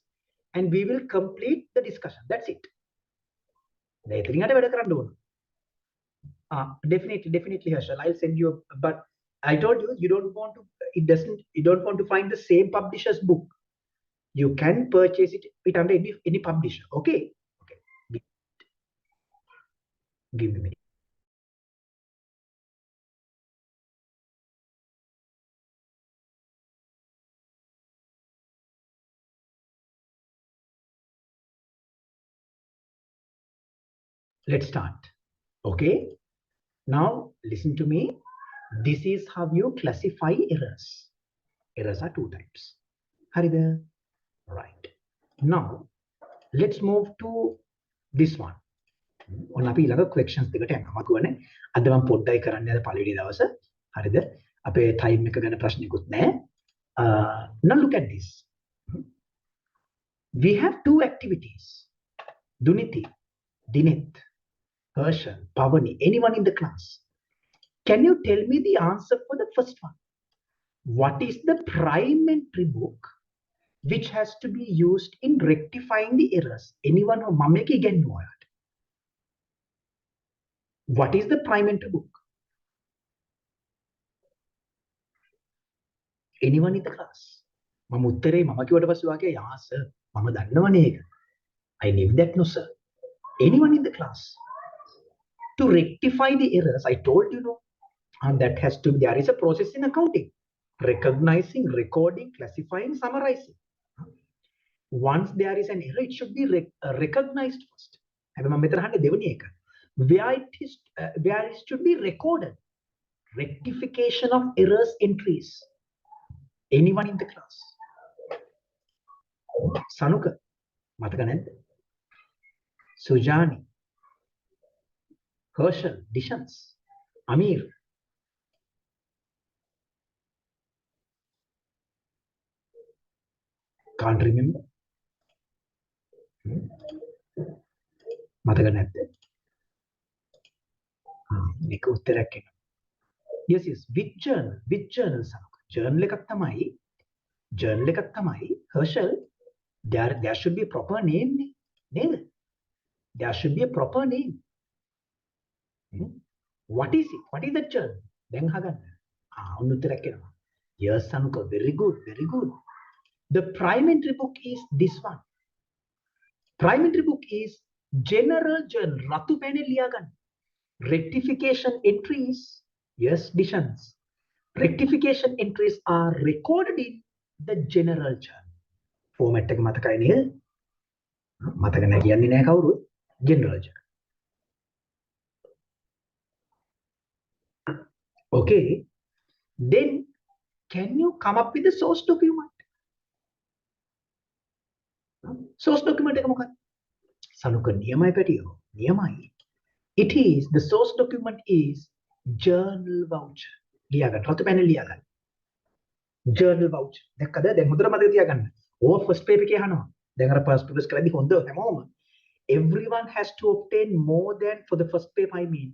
and we will complete the discussion. That's it. දැන් ඉතින් අර වැඩ කරන්න ඕන. Definitely Harshal, I'll send you but I told you you don't want to find the same publisher's book. You can purchase it under any publisher. Okay? Give me a minute. Let's start. Okay? Now listen to me. This is how you classify errors. Errors are two types. Harida? Right. Now let's move to this one. ඔන්න අපි ඊළඟ questions දෙකට යනවා. මම කියන්නේ අද මම පොඩ්ඩයි කරන්න යන පළවෙනි දවස. හරිද? අපේ time එක ගැන ප්‍රශ්නකුත් නැහැ. Now look at this. We have two activities. Duniti, Dinit, Hershel, Pavani, anyone in the class. Can you tell me the answer for the first one? What is the prime entry book which has to be used in rectifying the errors? Anyone who mameki again know it? What is the prime entry book? Anyone in the class? මම උත්තරේ මම කිව්වට පස්සේ වාගේ යා sir මම දන්නවනේ ඒක. I knew that no sir. Anyone in the class? To rectify the errors, I told you no. And that has to be, there is a process in accounting. Recognizing, recording, classifying, summarizing. Once there is an error, it should be recognized first. Where it should be recorded. Rectification of errors entries. Anyone in the class? Sanuka, Matakanand, Sujani, Hershel, Dishans, Amir. Can't remember. Matakanand. Yes. Which journal? Sanuka? Journal එකක් තමයි Hershel. There should be a proper name. There should be a proper name. What is it? What is the journal? දැන් හගන්න. ඔන්න උත්තරයක් එනවා. Yes, Sanuka. Very good. The prime entry book is this one. Prime entry book is general journal. රතු පෑනේ ලියා ගන්න. Rectification entries. Yes, Dishans. Rectification entries are recorded in the general journal. Format එක මතකයි නේද? මතක නැහැ කියන්නේ නැහැ කවුරුත්. General journal. Okay, then can you come up with the source document? Source document එක මොකක්ද? සනුක නියමයි පැටියෝ. නියමයි. It is, the source document is journal voucher. ලියා ගන්න. රතු පැනෙල් ලියා ගන්න. Journal voucher. දැක්කද? දැන් හොඳට මතක තියාගන්න. ඕව first paper එකේ අහනවා. දැන් අර first papers කරද්දි හොඳ හැමෝම everyone has to obtain more than, for the first paper I mean,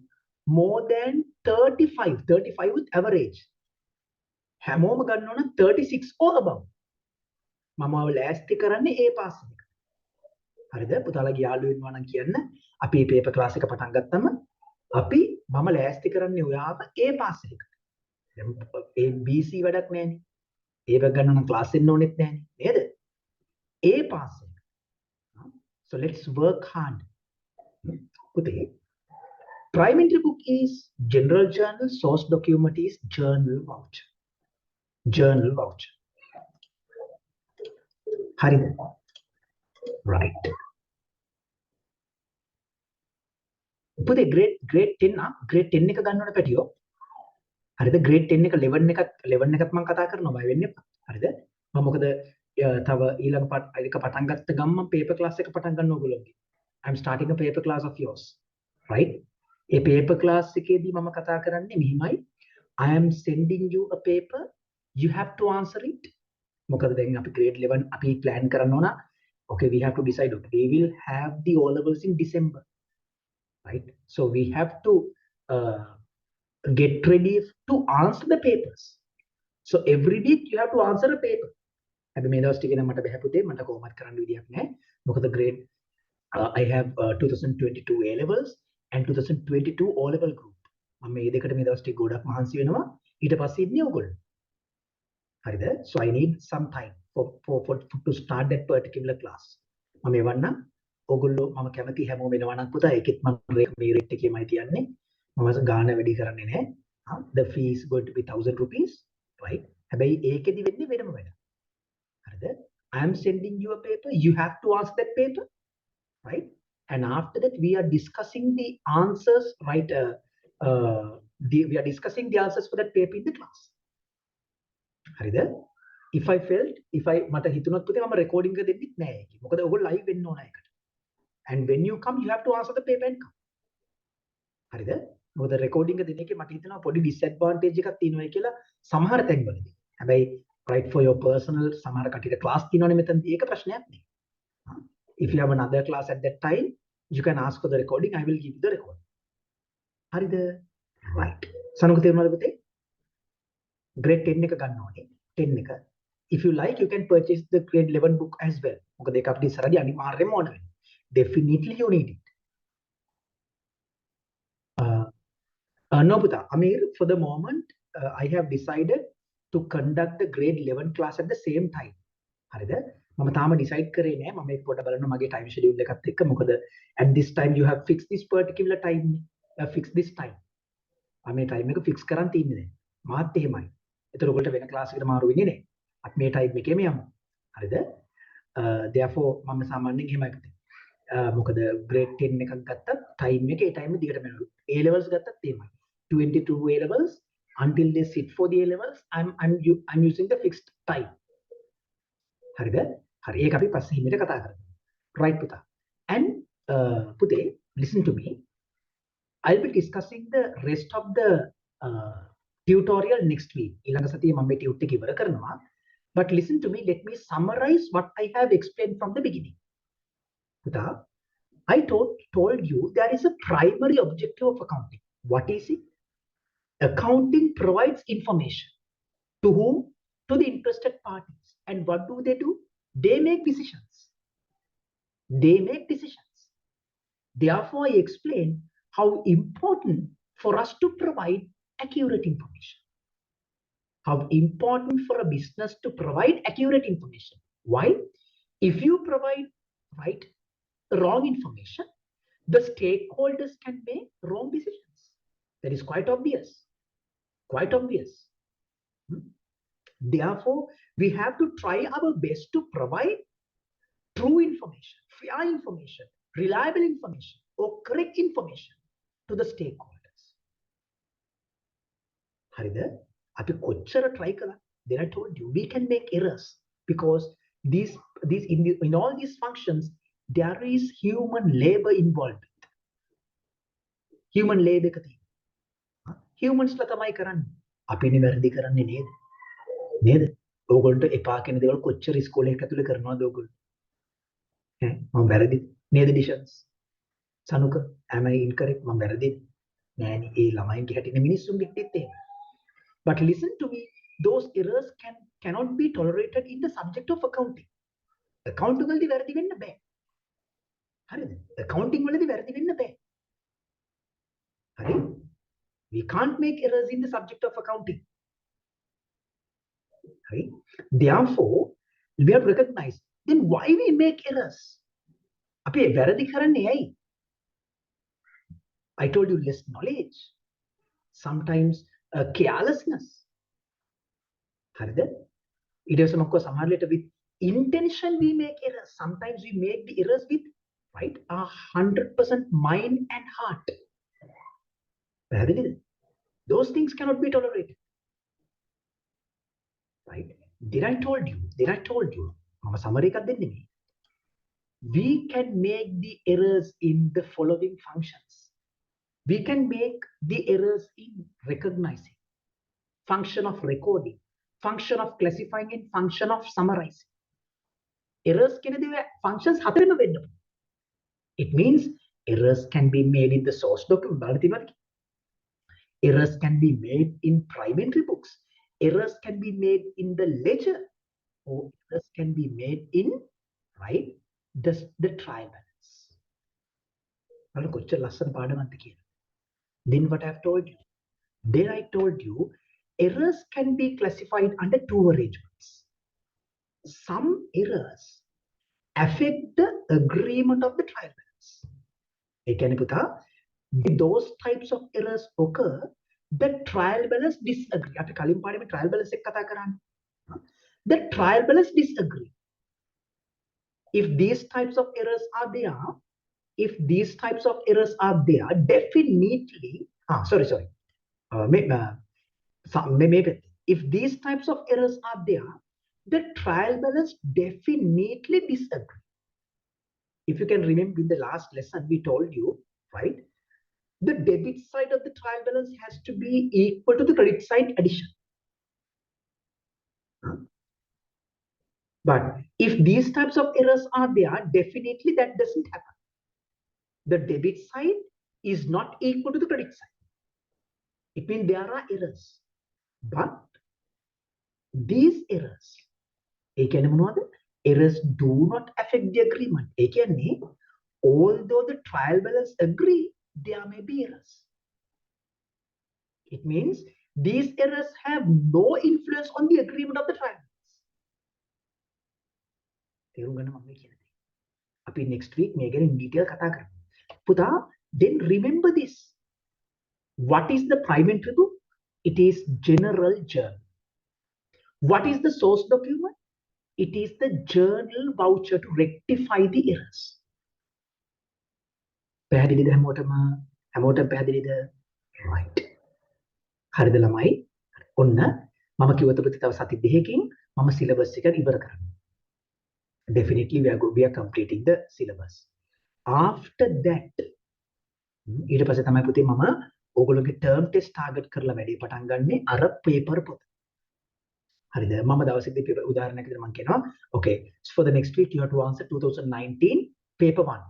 more than 35 with average. හැමෝම ගන්න ඕන 36 or above. මම ඔය ලෑස්ති කරන්නේ A පාස් එක. හරිද? පුතාලගේ යාළුවෙන් වුණා නම් කියන්න අපි මේ පේපර් ක්ලාස් එක පටන් ගත්තම අපි මම ලෑස්ති කරන්නේ ඔයාව A පාස් එකකට. දැන් A B C වැඩක් නැහැනේ. A එක ගන්න නම් ක්ලාස් එන්න ඕනෙත් නැහැනේ. නේද? A පාස් එක. So let's work hard. පුතේ primary book is general journal, source document is journal voucher. Journal voucher. හරිද? Right. පුතේ grade 10 grade 10 එක ගන්න ඕන පැටියෝ. හරිද? grade 10 එක 11 එකත් මම කතා කරනවා බය වෙන්න එපා. හරිද? මම මොකද තව ඊළඟ එක පටන් ගත්ත ගමන් paper class එක පටන් ගන්න ඕගොල්ලෝගේ. I'm starting a paper class of yours. Right? A paper class එකේදී මම කතා කරන්නේ මෙහිමයි. I am sending you a paper. You have to answer it. මොකද දැන් අපි grade 11 අපි plan කරන්න ඕන. Okay, we have to decide. Okay, we will have the O levels in December. Right? So we have to get ready to answer the papers. So every week you have to answer a paper. හැබැයි මේ දවස් ටිකේ නම් මට බෑ පුතේ මට කොහොමත් කරන්න විදියක් නැහැ. මොකද grade I have 2022 A levels and 2022 O level group. මම මේ දෙකට මේ දවස් ටික ගොඩක් මහන්සි වෙනවා. ඊට පස්සේ ඉන්නේ ඔයගොල්ලෝ. හරිද? So I need some time for to start that particular class. මම එවන්න ඔයගොල්ලෝ මම කැමති හැමෝම එනවා නම් පුතා ඒකෙත් මම මේ රේට් එකේමයි තියන්නේ. මම ගාන වැඩි කරන්නේ නැහැ. The fee is going to be 1000 rupees, right? හැබැයි ඒකෙදි වෙන්නේ වෙනම වැඩ. හරිද? I am sending you a paper, you have to answer that paper, right? And after that we are discussing the answers, right? We are discussing the answers for that paper in the class. හරිද? If I felt, මට හිතුණොත් පුතේ මම recording එක දෙන්නෙත් නැහැ ඒකේ. මොකද ඔයගොල්ලෝ live වෙන්න ඕන ඒකට. And when you come you have to answer the paper and come. හරිද? මොකද recording එක දෙන එකේ මට හිතෙනවා පොඩි disadvantage එකක් තියෙනවා කියලා සමහර තැන්වලදී. හැබැයි right for your personal සමහර කටියට class තියෙනවනේ මෙතනදී ඒක ප්‍රශ්නයක් නෙවෙයි. If you have another class at that time you can ask for the recording, I will give you the recording. හරිද? Right. සනුක තේරුණාද පුතේ? grade 10 එක ගන්න ඕනේ. 10 එක. If you like you can purchase the grade 11 book as well. මොකද ඒක අපිට ඉස්සරහදී අනිවාර්යයෙන්ම ඕන වෙනවා. Definitely you need it. No, Puta. Amir, for the moment, I have decided to conduct the grade 11 class at the same time. හරිද? මම තාම decide කරේ නෑ. මම ඒක පොඩ්ඩක් බලන්න මගේ time schedule එකත් එක්ක. මොකද at this time you have fixed this particular time. Fix this time. මේ time එක fix කරන් තියන්නේ දැන්. මාත් එහෙමයි. ඒතර ඔයගොල්ලෝ වෙන class එකට මාරු වෙන්නේ නෑ. අපි මේ time එකේම යමු. හරිද? Therefore මම සාමාන්‍යයෙන් එහෙමයි කරන්නේ. මොකද grade 10 එකක් ගත්තත් time එක ඒ time දිගටම යනවා. A levels ගත්තත් එහෙමයි. 22 A levels until they sit for the A levels I'm using the fixed time. හරිද? හරි ඒක අපි පස්සේ හිමිට කතා කරමු. Right පුතා. And පුතේ listen to me. I'll be discussing the rest of the tutorial next week. ඊළඟ සතියේ මම මේ ටියුට් එක ඉවර කරනවා. But listen to me, let me summarize what I have explained from the beginning. Puta, I told you there is a primary objective of accounting. What is it? Accounting provides information. To whom? To the interested parties. And what do? They make decisions. Therefore, I explain how important for us to provide accurate information. How important for a business to provide accurate information. Why? If you provide wrong information, the stakeholders can make wrong decisions. That is quite obvious. Therefore, we have to try our best to provide true information, fair information, reliable information, or correct information to the stakeholders. හරිද? අපි කොච්චර try කළා. Then I told you we can make errors because these in all these functions there is human labor involved. Human labor එක තියෙනවා. Humans ලා තමයි කරන්නේ. අපිනේ වැරදි කරන්නේ නේද? නේද? ඕගොල්ලන්ට එපා කියන දේවල් කොච්චර ඉස්කෝලේ එක ඇතුලේ කරනවද ඕගොල්ලෝ? ඈ මම වැරදි නේද ඩිෂන්ස්? Sanuka am I incorrect? මම වැරදි නෑනේ ඒ ළමයින්ගේ හැටිනේ මිනිස්සුන්ගේ හිටිත් එහෙම. But listen to me, those errors cannot be tolerated in the subject of accounting. Accounting වලදී වැරදි වෙන්න බෑ. හරිද? Accounting වලදී වැරදි වෙන්න බෑ. හරි? We can't make errors in the subject of accounting. Right? Therefore, we have to recognize then why we make errors. අපි වැරදි කරන්නේ ඇයි? I told you less knowledge. Sometimes carelessness. හරිද? ඊට පස්සේ මොකක් සමහර විට with intention we make errors. Sometimes we make the errors with right 100% mind and heart. පැහැදිලිද? Those things cannot be tolerated. Right? Did I told you? මම summary එකක් දෙන්නේ මේ. We can make the errors in the following functions. We can make the errors in recognizing, function of recording, function of classifying, and function of summarizing. Errors can be functions හතරෙම වෙන්න. It means errors can be made in the source document. Errors can be made in primary books. Errors can be made in the ledger, or errors can be made in right the trial balance. බලන්න කොච්චර ලස්සන පාඩමක්ද කියලා. Then what I have told you? Then I told you errors can be classified under two arrangements. Some errors affect the agreement of the trial balance. ඒ කියන්නේ පුතා, those types of errors occur the trial balance disagree. අපි කලින් පාඩමේ trial balance එක කතා කරානේ. The trial balance disagree. If these types of errors are there, definitely sorry. If these types of errors are there, the trial balance definitely disagree. If you can remember in the last lesson, we told you, right? The debit side of the trial balance has to be equal to the credit side addition. But if these types of errors are there, definitely that doesn't happen. The debit side is not equal to the credit side. It means there are errors. But these errors, errors do not affect the agreement. Although the trial balance agree, there may be errors. It means these errors have no influence on the agreement of the trial balance. Next week, we will in detail. Puta, then remember this. What is the primary book? It is general journal. What is the source document? It is the journal voucher to rectify the errors. පැහැදිලිද හැමෝටම පැහැදිලිද? Right. හරිද ළමයි? ඔන්න මම කිව්වත ප්‍රති තව සති දෙකකින් මම සිලබස් එක ඉවර කරනවා. Definitely we are completing the syllabus. After that ඊට පස්සේ තමයි පුතේ මම ඕගොල්ලෝගේ term test target කරලා වැඩේ පටන් ගන්නෙ අර paper පොත. හරිද? මම දවසේදී උදාහරණයක් විදිහට මම කියනවා okay, so for the next week you have to answer 2019 paper 1.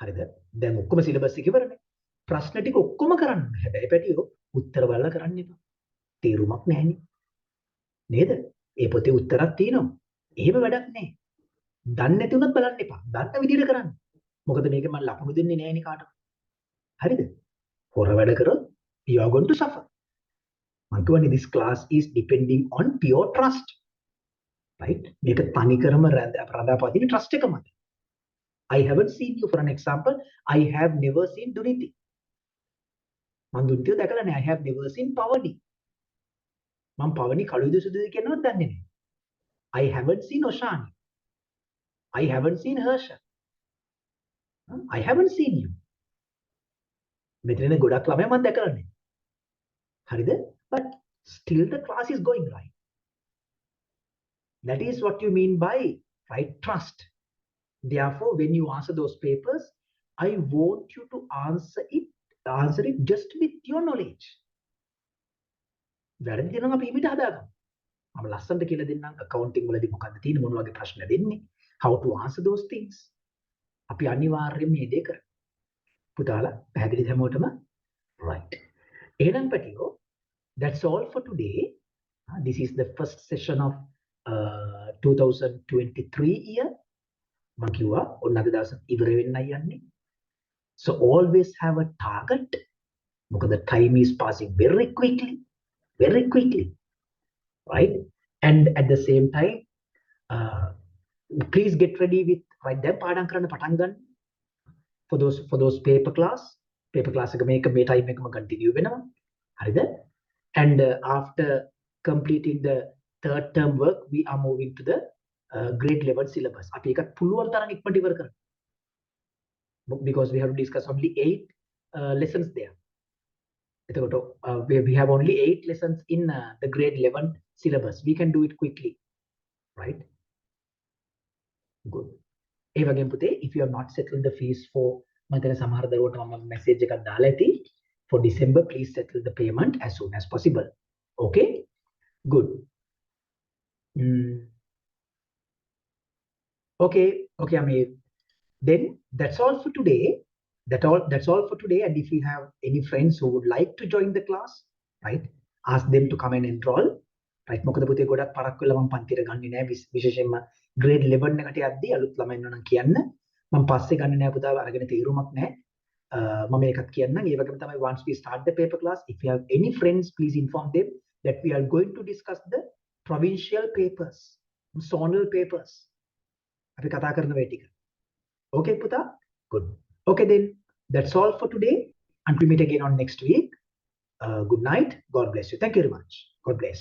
හරිද? දැන් ඔක්කොම සිලබස් එක ඉවරනේ. ප්‍රශ්න ටික ඔක්කොම කරන්න. හැබැයි පැටියෝ උත්තර බලලා කරන්න එපා. තේරුමක් නැහැනේ. නේද? ඒ පොතේ උත්තරක් තියෙනවා. එහෙම වැඩක් නැහැ. දන්නේ නැති උනත් බලන්න එපා. දන්න විදිහට කරන්න. මොකද මේක මම ලකුණු දෙන්නේ නැහැනේ කාටවත්. හරිද? හොර වැඩ කරොත් you are going to suffer. මම කියන්නේ this class is depending on pure trust. Right? මේක තනිකරම රඳාපවතින trust එක මත. I haven't seen you, for an example. I have never seen Duniti. මම දුන්තිව දැකලා නැහැ. I have never seen Pavani. මම පවනි කළුද සුදුද කියනවත් දන්නේ නැහැ. I haven't seen Oshani. I haven't seen Harsha. I haven't seen you. මෙතන ගොඩක් ළමයි මම දැකලා නැහැ. හරිද? but still the class is going right. That is what you mean by right trust. Therefore, when you answer those papers, I want you to answer it just with your knowledge. වැරදි නම් අපි ඉමිට හදාගමු. මම ලස්සනට කියලා දෙන්නම් accounting වලදී මොකක්ද තියෙන්නේ මොන වගේ ප්‍රශ්න දෙන්නේ how to answer those things. අපි අනිවාර්යයෙන් මේ දේ කරමු. පුතාලා පැහැදිලිද හැමෝටම? Right. එහෙනම් පැටියෝ that's all for today. This is the first session of 2023 year. මම කිව්වා ඔන්න අද දවස් ඉවර වෙන්නයි යන්නේ. So always have a target. Because the time is passing very quickly, right? And at the same time, please get ready with right දැන් පාඩම් කරන්න පටන් ගන්න. For those paper class එක මේක මේ time එකම continue වෙනවා. හරිද? And after completing the third term work, we are moving to the grade 11 syllabus. අපි ඒකත් පුළුවන් තරම් ඉක්මනට ඉවර කරන්න. Because we have to discuss only 8 lessons there. We have only 8 lessons in the grade 11 syllabus. We can do it quickly, right? Good. ඒ වගේම පුතේ, if you have not settled the fees for මම හිතන්නේ සමහර දරුවන්ට මම message එකක් දාලා ඇති for December, please settle the payment as soon as possible. Okay? Good. Okay, Amir. Then that's all for today. That's all for today. And if you have any friends who would like to join the class, right, ask them to come and enroll. Right, මොකද පුතේ ගොඩක් පරක් වෙලා මම පන්තිර ගන්නේ නැහැ විශේෂයෙන්ම grade 11 එකට යද්දී අලුත් ළමයි ඉන්නවා නම් කියන්න මම පස්සේ ගන්නේ නැහැ පුතා අරගෙන තීරුමක් නැහැ මම ඒකත් කියන්නම් ඒ වගේම තමයි once we start the paper class, if you have any friends, please inform them that we are going to discuss the provincial papers, zonal papers. අපි කතා කරන මේ ටික. Okay පුතා? Good. Okay then, that's all for today. Until we meet again on next week. Good night. God bless you. Thank you very much. God bless.